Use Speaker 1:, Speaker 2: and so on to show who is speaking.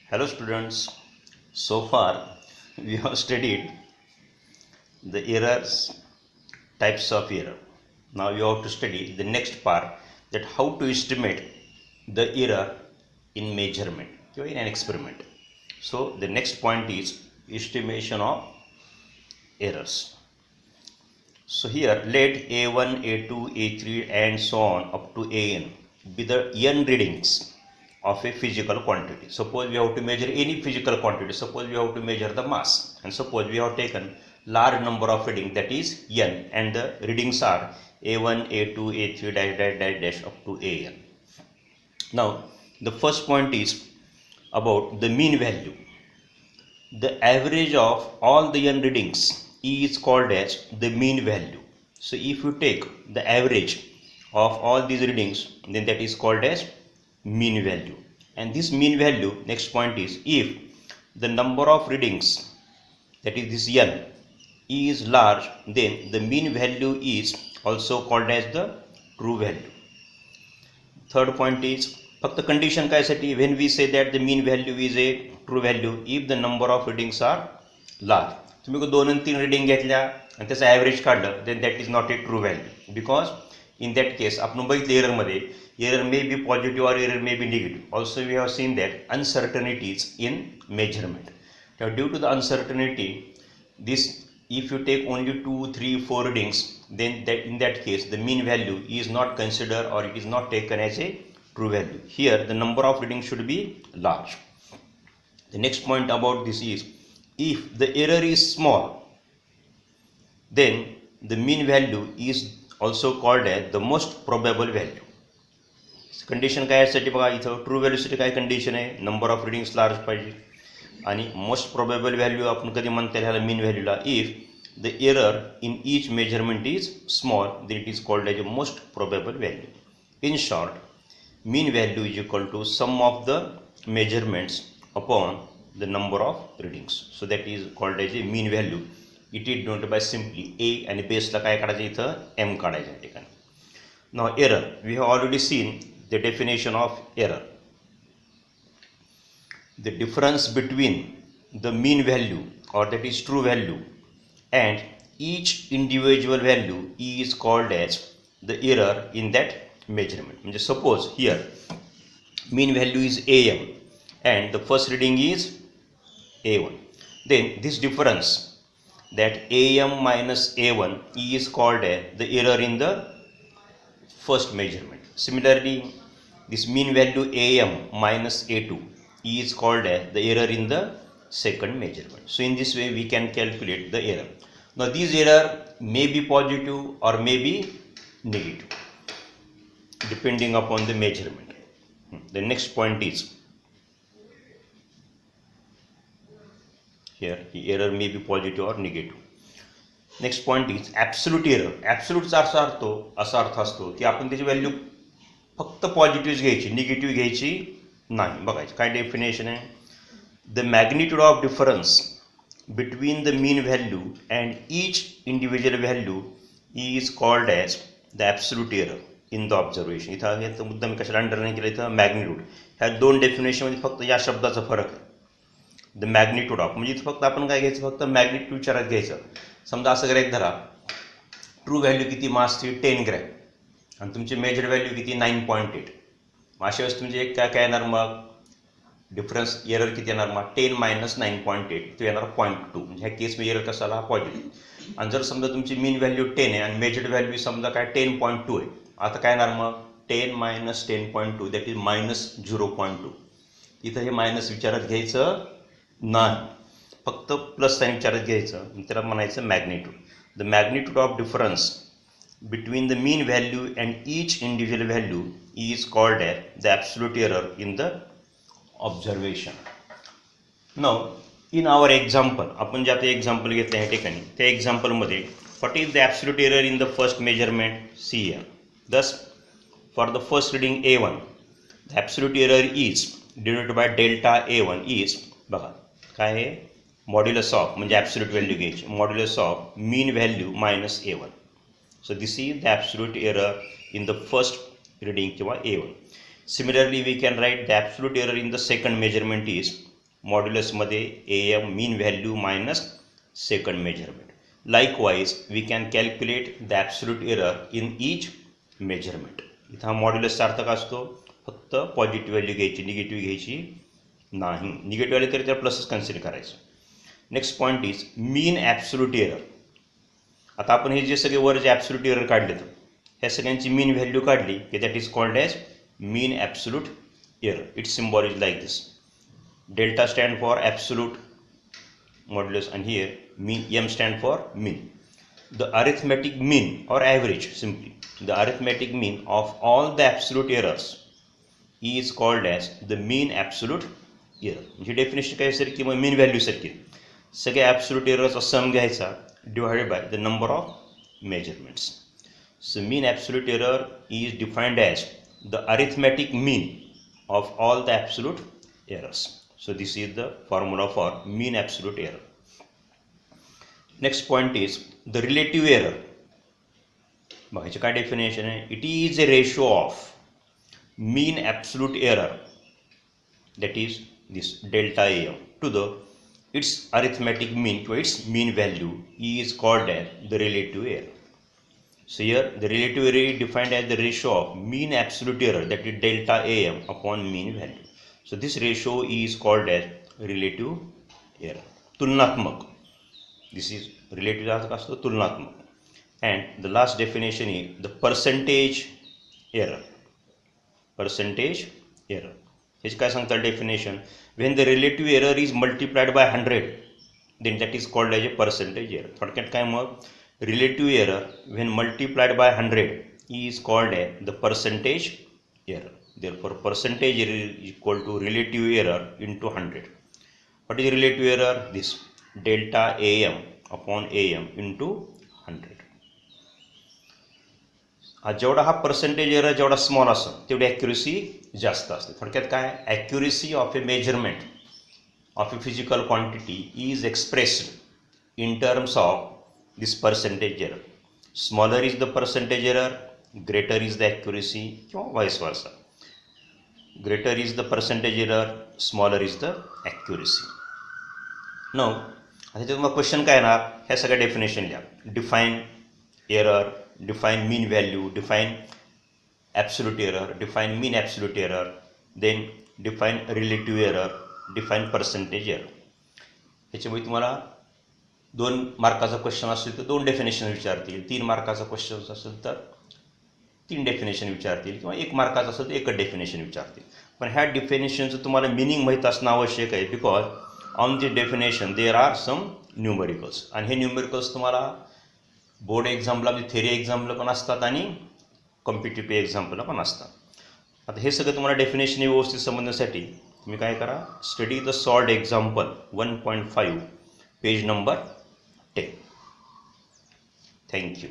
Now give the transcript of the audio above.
Speaker 1: Hello students, so far we have studied the errors, types of error. Now you have to study the next part, that how to estimate the error in measurement or in an experiment. So the next point is estimation of errors. So here let A1, A2, A3 and so on up to AN be the n readings of a physical quantity. Suppose we have to measure any physical quantity. Suppose we have to measure the mass, and suppose we have taken large number of readings, that is n, and the readings are A1, A2, A3 dash dash dash dash up to AN. Now the first point is about the mean value. The average of all the n readings is called as the mean value. So if you take the average of all these readings, then that is called as mean value. And this mean value, next point is, if the number of readings, that is this n, is large, then the mean value is also called as the true value. Third point is, फक्त condition काय साठी, when we say that the mean value is a true value, if the number of readings are large. तुम्ही 2 आणि 3 reading घेतल्या आणि त्याचा average काढलं, then that is not a true value, because in that case आपण बघितलं एररमध्ये, error may be positive or error may be negative. Also we have seen that uncertainties in measurement. Now due to the uncertainty, this, if you take only 2, 3, 4 readings, then that in that case the mean value is not considered or it is not taken as a true value. Here the number of readings should be large. The next point about this is, if the error is small, then the mean value is also called as the most probable value. Condition काय यासाठी बघा, इथं true व्हॅल्यूसाठी काय condition आहे, number of readings large पाहिजे, आणि most probable value आपण कधी म्हणता ह्याला मीन व्हॅल्यूला, if the error in each measurement is small, then it is called as a most probable value. In short, mean value is equal to sum of the measurements upon the number of readings. So that is called as a mean value. It is denoted by simply a, आणि बेसला काय काढायचं इथं m काढायचं या ठिकाणी. Now error, we have already seen the definition of error. The difference between the mean value, or that is true value, and each individual value is called as the error in that measurement. म्हणजे suppose here mean value is am and the first reading is a1, then this difference, that am minus a1, is called as the error in the first measurement. Similarly, this mean value am minus a2 is called as the error in the second measurement. So in this way we can calculate the error. Now these error may be positive or may be negative, depending upon the measurement. The next point is, here the error may be positive or negative. Next point is absolute error. Absolute चा असा अर्थ असतो की आपण त्याची value फक्त positive घ्यायची, negative घ्यायची नाही. बघायचं काय डेफिनेशन आहे, the magnitude of difference between the mean value and each individual value is called as the absolute error in the observation. इथं मुद्दा मी कशाला अंडरलाईन केलं, इथं मॅग्निट्यूड, ह्या दोन डेफिनेशनमध्ये फक्त या शब्दाचा फरक आहे. द मॅग्निट्यूड ऑफ म्हणजे इथं फक्त आपण काय घ्यायचं, फक्त मॅग्निट्यूड विचारात घ्यायचं. समजा असं करायचं, धरा ट्रू व्हॅल्यू किती मासची 10 ग्रॅम आणि तुमची मेजर व्हॅल्यू किती 9.8. अशा वेळेस तुमचे काय येणार, मग डिफरन्स एरर किती येणार, मग 10 मायनस 9.8 तो येणार 0.2. म्हणजे ह्या केसमध्ये एरर कसा आला, पॉझिटिव्ह. आणि जर समजा तुमची मीन व्हॅल्यू 10 आहे आणि मेजर्ड व्हॅल्यू समजा काय 10.2 आहे, आता काय येणार मग 10 मायनस 10.2, दॅट इज मायनस 0.2. इथं हे मायनस विचारात घ्यायचं नाही, फक्त प्लस साईन विचारात घ्यायचं, त्याला म्हणायचं magnitude. The magnitude of difference between the mean value and each individual value is called as the absolute error in the observation. Now in our example, आपण जे आता एक्झाम्पल घेतलं या ठिकाणी, त्या एक्झाम्पलमध्ये what is the absolute error in the first measurement, see here. Thus for the first reading a1, the absolute error is denoted by delta a1 is, बघा काय आहे, modulus of, म्हणजे ॲब्सोल्यूट व्हॅल्यू घ्यायची, modulus of mean value minus a1. So this is the absolute error in the first reading किंवा A1. Similarly, we can write the absolute error in the second measurement is मॉड्युलसमध्ये AM mean value minus second measurement. Likewise we can calculate the absolute error in each measurement. इथं हा मॉड्युलसचा अर्थ काय असतो, फक्त positive value घ्यायची, negative घ्यायची नाही. Negative आली तरी त्याला प्लसच कन्सिडर करायचं. Next point is mean absolute error. आता आपण हे जे सगळे वर जे ॲब्सोल्यूट एरर काढलेत ह्या सगळ्यांची मीन व्हॅल्यू काढली की that is called as mean absolute error. It's symbol is like this. Delta stand for absolute modulus and here M stand for mean. The arithmetic mean or average, simply the arithmetic mean of all the absolute errors is called as the mean absolute error. म्हणजे definition काय सारखी, मग mean value सारखी सगळ्या absolute एररचा सम घ्यायचा divided by the number of measurements. So mean absolute error is defined as the arithmetic mean of all the absolute errors. So this is the formula for mean absolute error. Next point is the relative error. बघायचे काय definition आहे. It is a ratio of mean absolute error, that is this delta AM, to the its arithmetic mean, to its mean value, is called as the relative error. So here the relative error is defined as the ratio of mean absolute error, that is delta AM, upon mean value. So this ratio is called as relative error. तुलनात्मक. This is relative अर्थ असतो तुलनात्मक. And the last definition is the percentage error. Percentage error. ह्याची काय सांगतात definition. When the relative error is multiplied by 100, then that is called as a percentage error. थोडक्यात काय मग, relative error when multiplied by 100 is called as the percentage error. Therefore percentage error is equal to relative error into 100. What is relative error? This delta AM upon AM into 100. जेवढा हा percentage error जेवढा small असतो तेवढी accuracy जास्त असते. थोडक्यात काय, accuracy of a measurement of a physical quantity is expressed in terms of this percentage error. Smaller is the percentage error, greater is the accuracy, किंवा vice versa. Greater is the percentage error, smaller is the accuracy. Now आता त्यात मग question काय येणार, ह्या सगळ्या definition लिहा. Define error, define mean value, define absolute error, define mean absolute error, then define relative error, define percentage error. ह्याच्यामुळे तुम्हाला 2 मार्काचा question असेल तर 2 डेफिनेशन विचारतील, 3 मार्काचा क्वेश्चन असेल तर 3 डेफिनेशन विचारतील, किंवा 1 मार्काचा असेल तर 1च डेफिनेशन विचारतील. पण ह्या डेफिनेशनचं तुम्हाला मिनिंग माहीत असणं आवश्यक आहे, because on this definition there are some numericals. आणि हे न्यूमरिकल्स तुम्हाला बोर्ड एक्झामला, म्हणजे थेरी एक्झामला पण असतात आणि कॉम्पिटिटिव्ह एक्झामला पण असतात. आता हे सगळं तुम्हाला डेफिनेशन व्यवस्थित समजण्यासाठी तुम्ही काय करा, study the solved example 1.5 page number 10. Thank you.